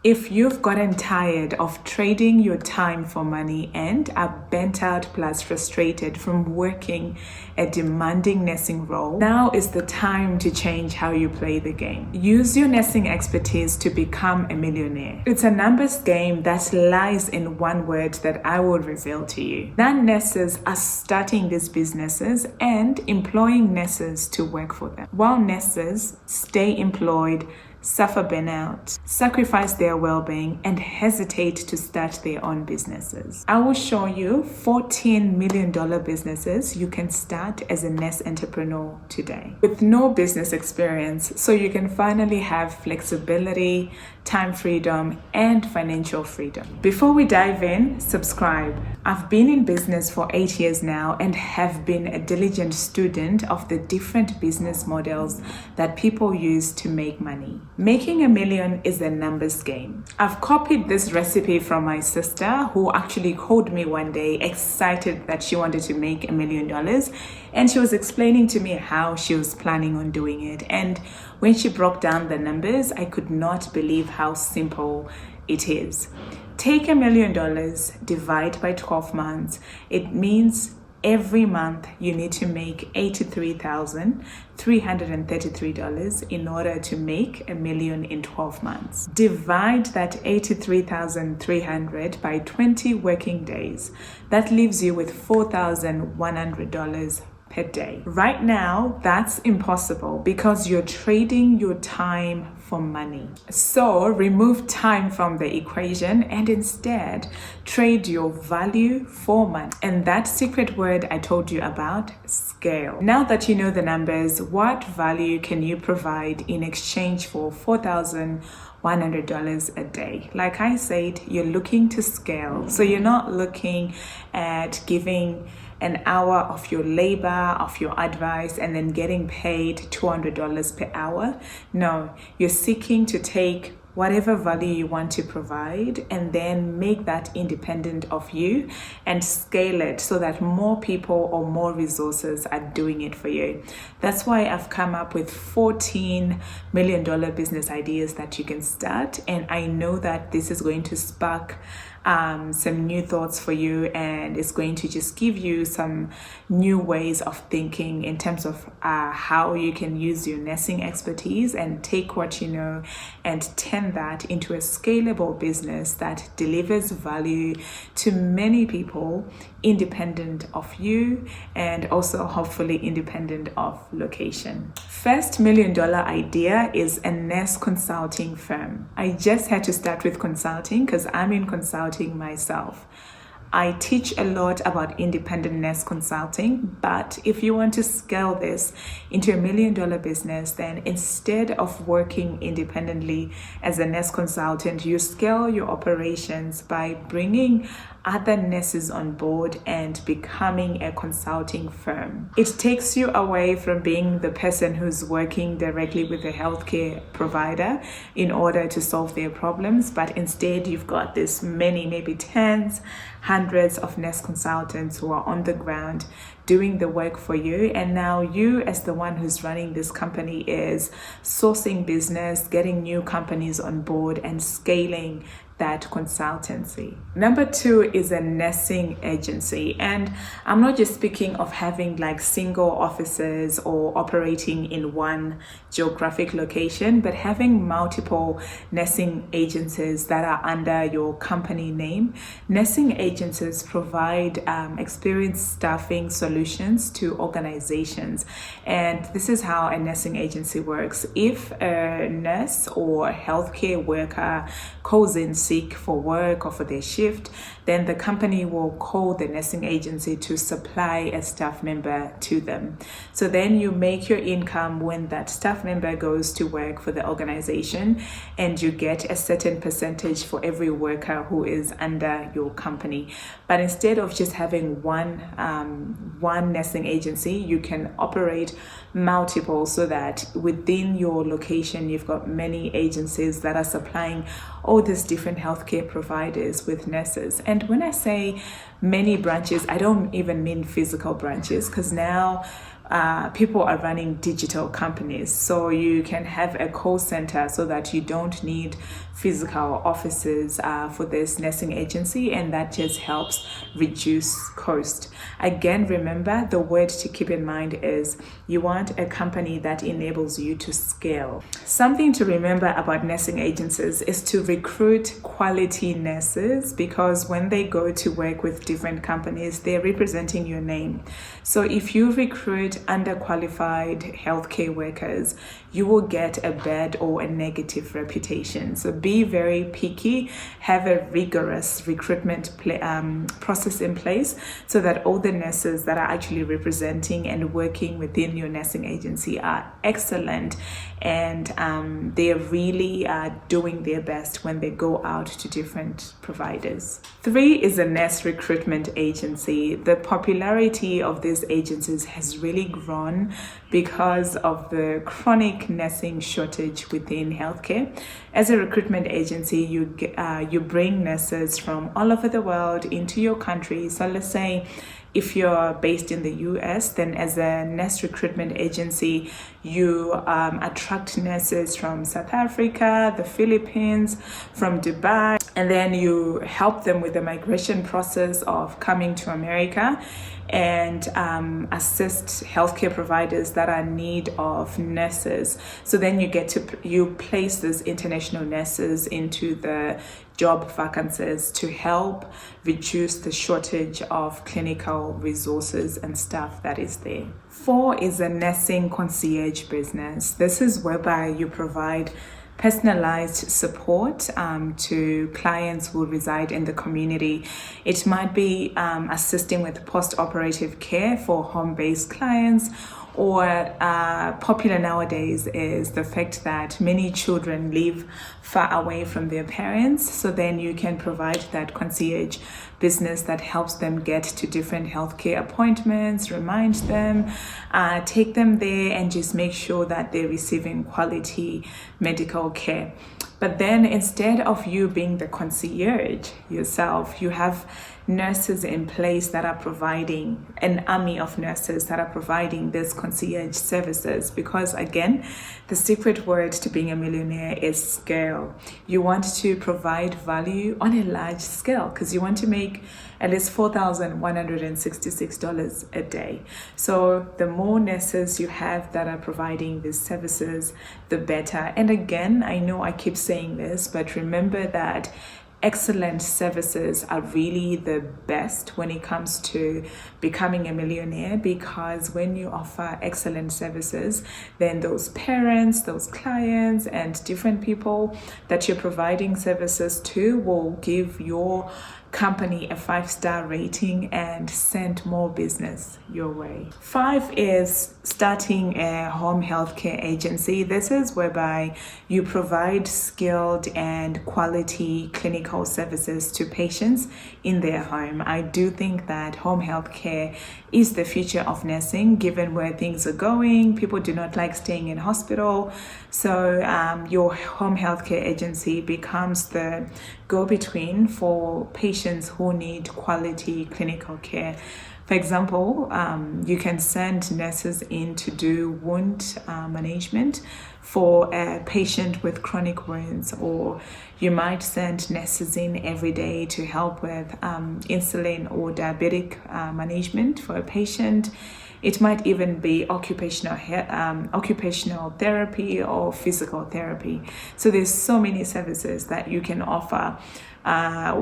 If you've gotten tired of trading your time for money and are burnt out plus frustrated from working a demanding nursing role, now is the time to change how you play the game. Use your nursing expertise to become a millionaire. It's a numbers game that lies in one word that I will reveal to you. Non-nurses are starting these businesses and employing nurses to work for them, while nurses stay employed, suffer burnout, sacrifice their well-being, and hesitate to start their own businesses. I will show you $14 million businesses you can start as a nurse entrepreneur today with no business experience, so you can finally have flexibility, time freedom, and financial freedom. Before we dive in, subscribe. I've been in business for 8 years now and have been a diligent student of the different business models that people use to make money. Making a million is a numbers game. I've copied this recipe from my sister, who actually called me one day excited that she wanted to make $1 million, and she was explaining to me how she was planning on doing it. And when she broke down the numbers, I could not believe how simple it is. Take $1 million, divide by 12 months. It means every month you need to make $83,333 in order to make $1 million in 12 months. Divide that $83,300 by 20 working days. That leaves you with $4,100 per day. Right now, that's impossible because you're trading your time for money. So remove time from the equation and instead trade your value for money. And that secret word I told you about, scale. Now that you know the numbers, what value can you provide in exchange for $4,100 a day? Like I said, you're looking to scale. So you're not looking at giving an hour of your labor, of your advice, and then getting paid $200 per hour. No, you're seeking to take whatever value you want to provide and then make that independent of you and scale it so that more people or more resources are doing it for you. That's why I've come up with $14 million business ideas that you can start, and I know that this is going to spark some new thoughts for you, and it's going to just give you some new ways of thinking in terms of how you can use your nursing expertise and take what you know and turn that into a scalable business that delivers value to many people, independent of you and also hopefully independent of location. First $1 million idea is a nurse consulting firm. I just had to start with consulting because I'm in consulting myself. I teach a lot about independent nurse consulting, but if you want to scale this into $1 million business, then instead of working independently as a nurse consultant, you scale your operations by bringing other nurses on board and becoming a consulting firm. It takes you away from being the person who's working directly with a healthcare provider in order to solve their problems, but instead you've got this many, maybe tens, hundreds of nurse consultants who are on the ground doing the work for you, and now you as the one who's running this company is sourcing business, getting new companies on board and scaling that consultancy. Number 2 is a nursing agency, and I'm not just speaking of having like single offices or operating in one geographic location, but having multiple nursing agencies that are under your company name. Nursing agencies provide experienced staffing solutions to organizations, and this is how a nursing agency works. If a nurse or a healthcare worker calls in sick for work or for their shift, then the company will call the nursing agency to supply a staff member to them. So then you make your income when that staff member goes to work for the organization, and you get a certain percentage for every worker who is under your company. But instead of just having one nursing agency, you can operate multiple, so that within your location you've got many agencies that are supplying all these different healthcare providers with nurses. And when I say many branches, I don't even mean physical branches, because now people are running digital companies, so you can have a call center so that you don't need physical offices for this nursing agency, and that just helps reduce cost. Again, remember, the word to keep in mind is you want a company that enables you to scale. Something to remember about nursing agencies is to recruit quality nurses, because when they go to work with different companies, they're representing your name. So if you recruit underqualified healthcare workers, you will get a bad or a negative reputation. So be very picky, have a rigorous recruitment process in place so that all the nurses that are actually representing and working within your nursing agency are excellent, and they're really doing their best when they go out to different providers. 3 is a nurse recruitment agency. The popularity of these agencies has really grown because of the chronic nursing shortage within healthcare. As a recruitment agency, you bring nurses from all over the world into your country. So let's say if you're based in the US, then as a nurse recruitment agency, you attract nurses from South Africa, the Philippines, from Dubai, and then you help them with the migration process of coming to America, and assist healthcare providers that are in need of nurses. So then you place these international nurses into the job vacancies to help reduce the shortage of clinical resources and staff that is there. 4 is a nursing concierge business. This is whereby you provide personalized support to clients who reside in the community. It might be assisting with post-operative care for home-based clients, or popular nowadays is the fact that many children live far away from their parents. So then you can provide that concierge business that helps them get to different healthcare appointments, reminds them, take them there, and just make sure that they're receiving quality medical care. But then instead of you being the concierge yourself, you have nurses in place that are providing, an army of nurses that are providing this concierge services, because again, the secret word to being a millionaire is scale. You want to provide value on a large scale because you want to make at least $4,166 a day. So the more nurses you have that are providing these services, the better. And again, I know I keep saying this, but remember that excellent services are really the best when it comes to becoming a millionaire, because when you offer excellent services, then those parents, those clients, and different people that you're providing services to will give your company a 5-star rating and send more business your way. 5 is starting a home healthcare agency. This is whereby you provide skilled and quality clinical services to patients in their home. I do think that home healthcare is the future of nursing, given where things are going. People do not like staying in hospital. So your home healthcare agency becomes the go-between for patients who need quality clinical care. For example, you can send nurses in to do wound management for a patient with chronic wounds, or you might send nurses in every day to help with insulin or diabetic management for a patient. It might even be occupational therapy or physical therapy. So there's so many services that you can offer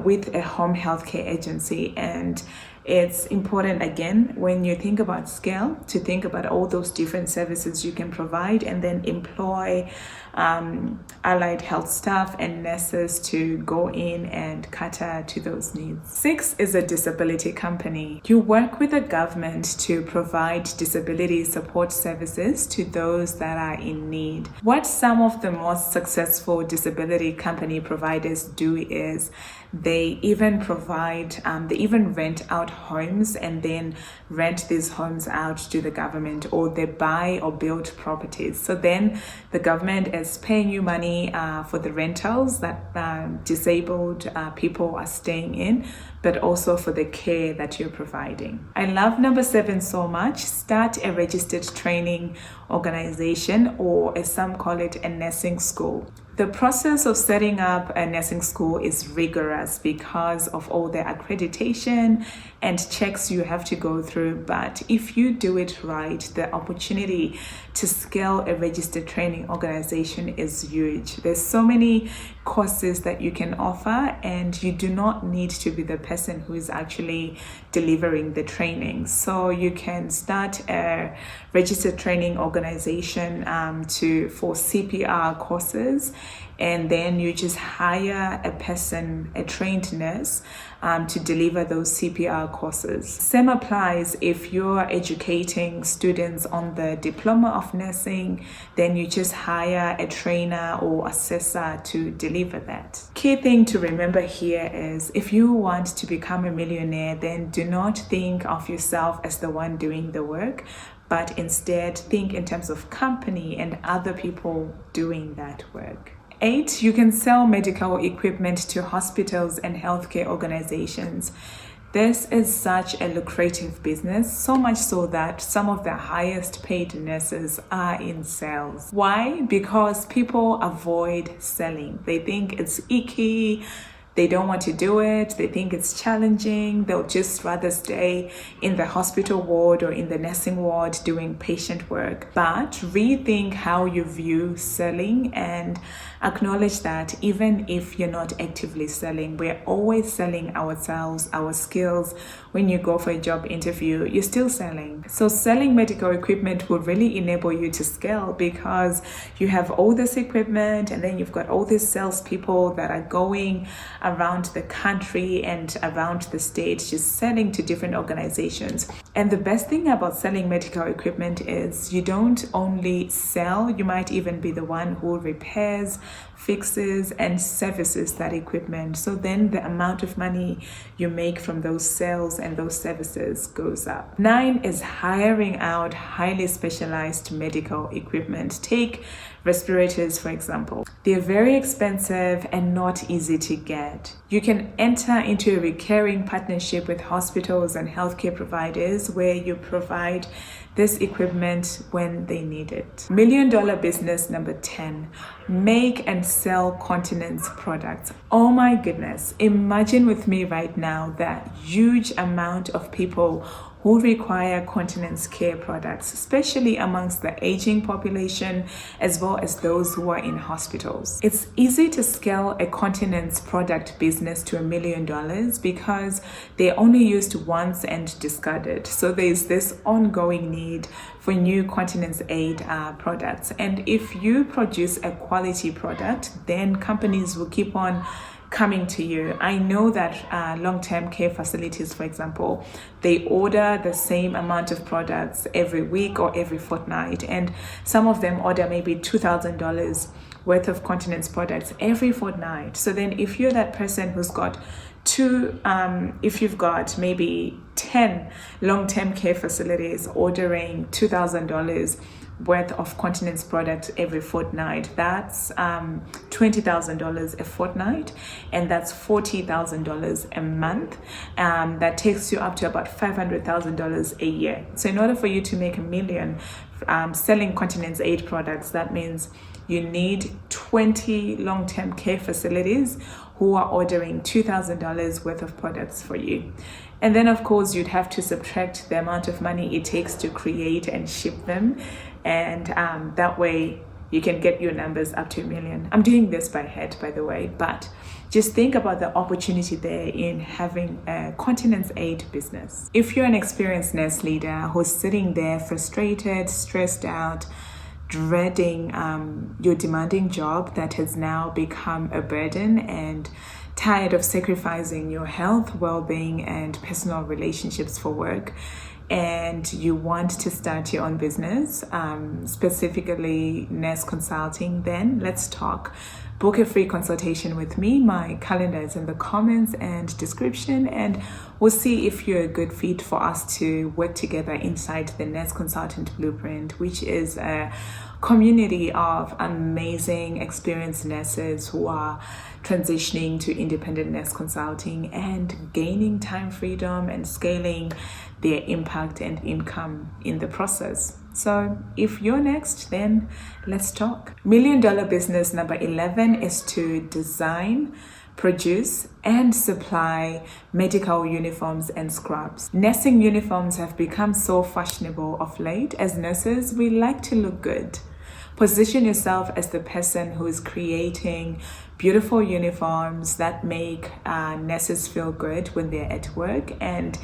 with a home healthcare agency. And it's important, again, when you think about scale, to think about all those different services you can provide, and then employ allied health staff and nurses to go in and cater to those needs. 6 is a disability company. You work with the government to provide disability support services to those that are in need. What some of the most successful disability company providers do is they even rent out homes and then rent these homes out to the government, or they buy or build properties. So then the government is paying you money for the rentals that disabled people are staying in, but also for the care that you're providing. I love number 7 so much. Start a registered training organization, or as some call it, a nursing school. The process of setting up a nursing school is rigorous because of all the accreditation and checks you have to go through. But if you do it right, the opportunity to scale a registered training organization is huge. There's so many courses that you can offer, and you do not need to be the person who is actually delivering the training. So you can start a registered training organization for CPR courses, and then you just hire a person, a trained nurse, to deliver those CPR courses. Same applies if you're educating students on the diploma of nursing, then you just hire a trainer or assessor to deliver that. Key thing to remember here is, if you want to become a millionaire, then do not think of yourself as the one doing the work, but instead think in terms of company and other people doing that work. 8, you can sell medical equipment to hospitals and healthcare organizations. This is such a lucrative business, so much so that some of the highest paid nurses are in sales. Why? Because people avoid selling. They think it's icky. They don't want to do it. They think it's challenging. They'll just rather stay in the hospital ward or in the nursing ward doing patient work. But rethink how you view selling and acknowledge that even if you're not actively selling, we're always selling ourselves, our skills. When you go for a job interview, you're still selling. So selling medical equipment will really enable you to scale, because you have all this equipment and then you've got all these salespeople that are going around the country and around the state, just selling to different organizations. And the best thing about selling medical equipment is you don't only sell, you might even be the one who repairs, fixes, and services that equipment. So then the amount of money you make from those sales and those services goes up. 9 is hiring out highly specialized medical equipment. Take respirators, for example. They're very expensive and not easy to get. You can enter into a recurring partnership with hospitals and healthcare providers where you provide this equipment when they need it. $1 million business number 10, make and sell continence products. Oh my goodness, imagine with me right now that huge amount of people who require continence care products, especially amongst the aging population, as well as those who are in hospitals. It's easy to scale a continence product business to $1 million because they're only used once and discarded. So there's this ongoing need for new continence aid products. And if you produce a quality product, then companies will keep on coming to you. I know that long-term care facilities, for example, they order the same amount of products every week or every fortnight, and some of them order maybe $2,000 worth of continence products every fortnight. So then if you're that person who's got if you've got maybe 10 long-term care facilities ordering $2,000 worth of continence products every fortnight, that's $20,000 a fortnight, and that's $40,000 a month. That takes you up to about $500,000 a year. So in order for you to make $1 million selling continence aid products, that means you need 20 long-term care facilities who are ordering $2,000 worth of products for you. And then of course you'd have to subtract the amount of money it takes to create and ship them, and that way you can get your numbers up to $1 million. I'm doing this by head, by the way, but just think about the opportunity there in having a continence aid business. If you're an experienced nurse leader who's sitting there frustrated, stressed out, dreading your demanding job that has now become a burden, and tired of sacrificing your health, well-being, and personal relationships for work, and you want to start your own business, specifically nurse consulting, then let's talk. book a free consultation with me. My calendar is in the comments and description, and we'll see if you're a good fit for us to work together inside the Nurse Consultant Blueprint, which is a community of amazing experienced nurses who are transitioning to independent nurse consulting and gaining time freedom and scaling their impact and income in the process. So if you're next, then let's talk. $1 Million business number 11 is to design, produce and supply medical uniforms and scrubs. Nursing uniforms have become so fashionable of late. As nurses, we like to look good. Position yourself as the person who is creating beautiful uniforms that make nurses feel good when they're at work, and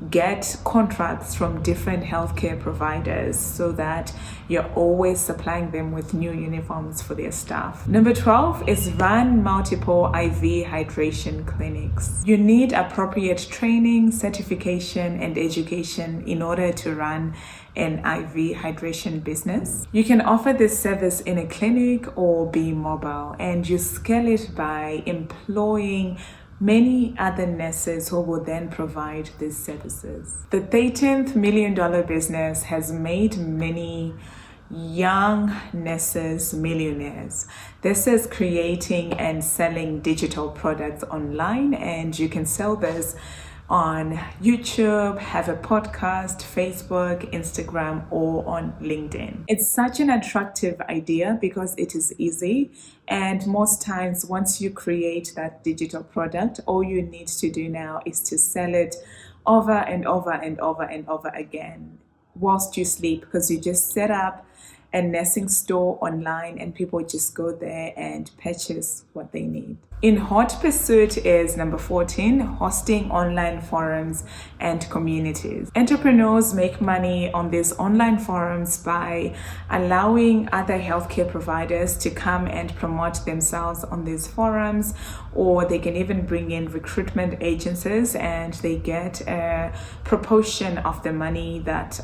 get contracts from different healthcare providers so that you're always supplying them with new uniforms for their staff. Number 12 is run multiple IV hydration clinics. You need appropriate training, certification, and education in order to run an IV hydration business. You can offer this service in a clinic or be mobile, and you scale it by employing many other nurses who will then provide these services. The 13th $1 Million business has made many young nurses millionaires. This is creating and selling digital products online, and you can sell this on YouTube, have a podcast, Facebook, Instagram, or on LinkedIn. It's such an attractive idea because it is easy, and most times once you create that digital product, all you need to do now is to sell it over and over and over and over again whilst you sleep, because you just set up a nursing store online and people just go there and purchase what they need. In hot pursuit is number 14, hosting online forums and communities. Entrepreneurs make money on these online forums by allowing other healthcare providers to come and promote themselves on these forums, or they can even bring in recruitment agencies and they get a proportion of the money that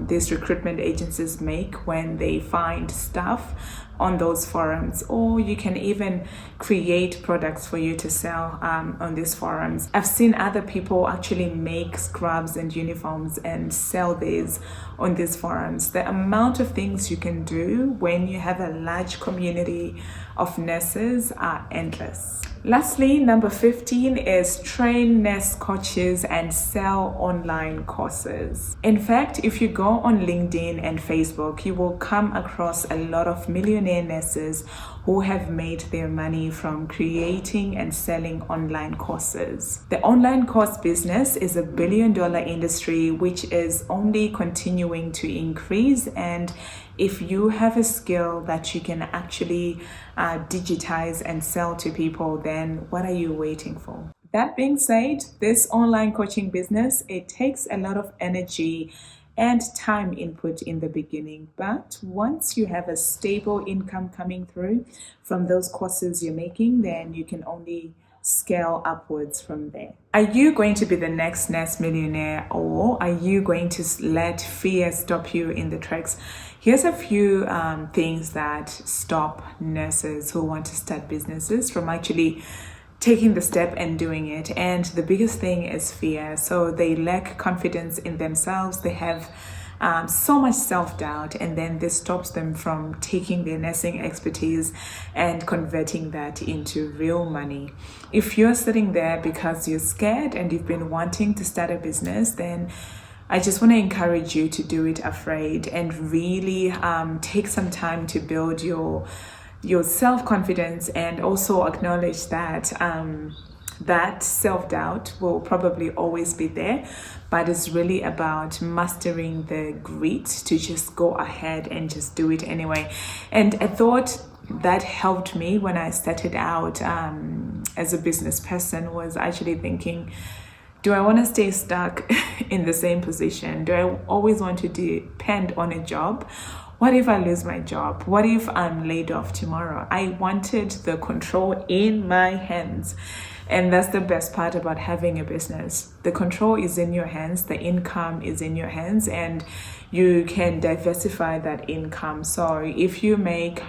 these recruitment agencies make when they find staff on those forums. Or you can even create products for you to sell on these forums. I've seen other people actually make scrubs and uniforms and sell these on these forums. The amount of things you can do when you have a large community of nurses are endless. Lastly, number 15 is train nurse coaches and sell online courses. In fact, if you go on LinkedIn and Facebook, you will come across a lot of millionaire nurses who have made their money from creating and selling online courses. The online course business is a $1 billion industry which is only continuing to increase, and if you have a skill that you can actually digitize and sell to people, then what are you waiting for? That being said, this online coaching business, it takes a lot of energy and time input in the beginning, but once you have a stable income coming through from those courses you're making, then you can only scale upwards from there. Are you going to be the next nurse millionaire, or are you going to let fear stop you in the tracks? Here's a few things that stop nurses who want to start businesses from actually taking the step and doing it. And the biggest thing is fear. So they lack confidence in themselves. They have so much self-doubt, and then this stops them from taking their nursing expertise and converting that into real money. If you're sitting there because you're scared and you've been wanting to start a business, then I just want to encourage you to do it afraid and really take some time to build your self-confidence, and also acknowledge that that self-doubt will probably always be there, but it's really about mastering the grit to just go ahead and just do it anyway. And I thought that helped me when I started out as a business person, was actually thinking, do I want to stay stuck in the same position? Do I always want to depend on a job? What if I lose my job? What if I'm laid off tomorrow? I wanted the control in my hands. And that's the best part about having a business. The control is in your hands, the income is in your hands, and you can diversify that income. So if you make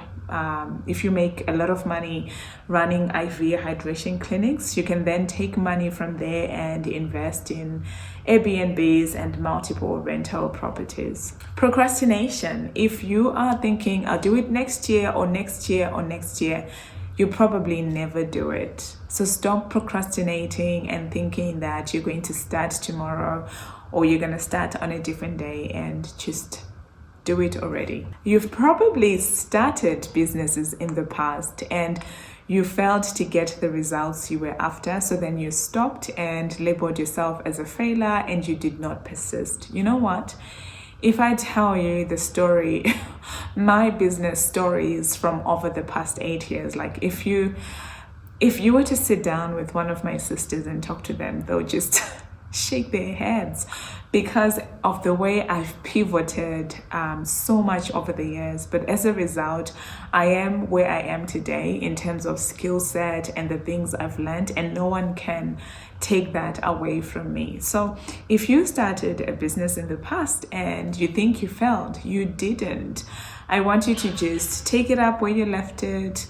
if you make a lot of money running IV hydration clinics, you can then take money from there and invest in Airbnbs and multiple rental properties. Procrastination. If you are thinking, I'll do it next year or next year or next year, you probably never do it. So stop procrastinating and thinking that you're going to start tomorrow or you're going to start on a different day, and just do it already. You've probably started businesses in the past and you failed to get the results you were after. So then you stopped and labeled yourself as a failure and you did not persist. You know what? If I tell you the story, my business stories from over the past 8 years, like if you were to sit down with one of my sisters and talk to them, they'll just shake their heads because of the way I've pivoted so much over the years. But as a result, I am where I am today in terms of skill set and the things I've learned, and no one can take that away from me. So if you started a business in the past and you think you failed, you didn't. I want you to just take it up where you left it,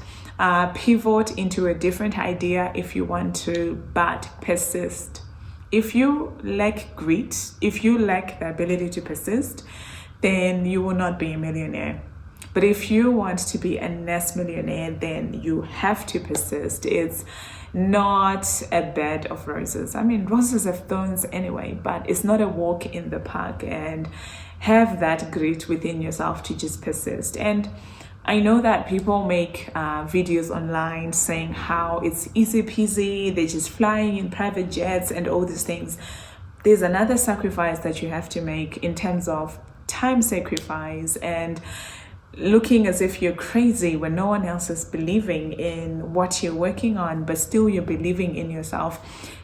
pivot into a different idea if you want to, but persist. If you lack grit, if you lack the ability to persist, then you will not be a millionaire. But if you want to be a next millionaire, then you have to persist. It's not a bed of roses. I mean, roses have thorns anyway, but it's not a walk in the park. And have that grit within yourself to just persist. And I know that people make videos online saying how it's easy peasy, they're just flying in private jets and all these things. There's another sacrifice that you have to make in terms of time sacrifice and looking as if you're crazy when no one else is believing in what you're working on, but still you're believing in yourself.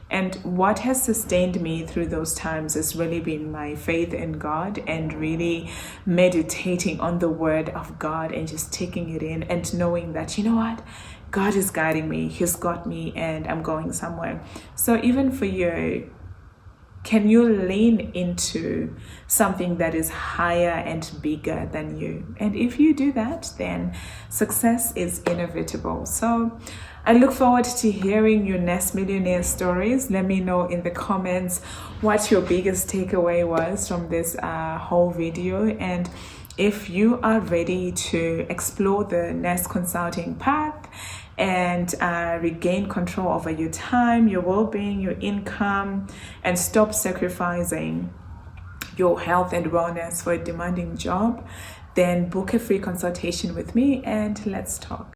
And what has sustained me through those times has really been my faith in God and really meditating on the word of God and just taking it in and knowing that, you know what, God is guiding me, He's got me, and I'm going somewhere. So even for you, can you lean into something that is higher and bigger than you? And if you do that, then success is inevitable. So I look forward to hearing your next millionaire stories. Let me know in the comments what your biggest takeaway was from this whole video. And if you are ready to explore the next consulting path and regain control over your time, your well-being, your income, and stop sacrificing your health and wellness for a demanding job, then book a free consultation with me and let's talk.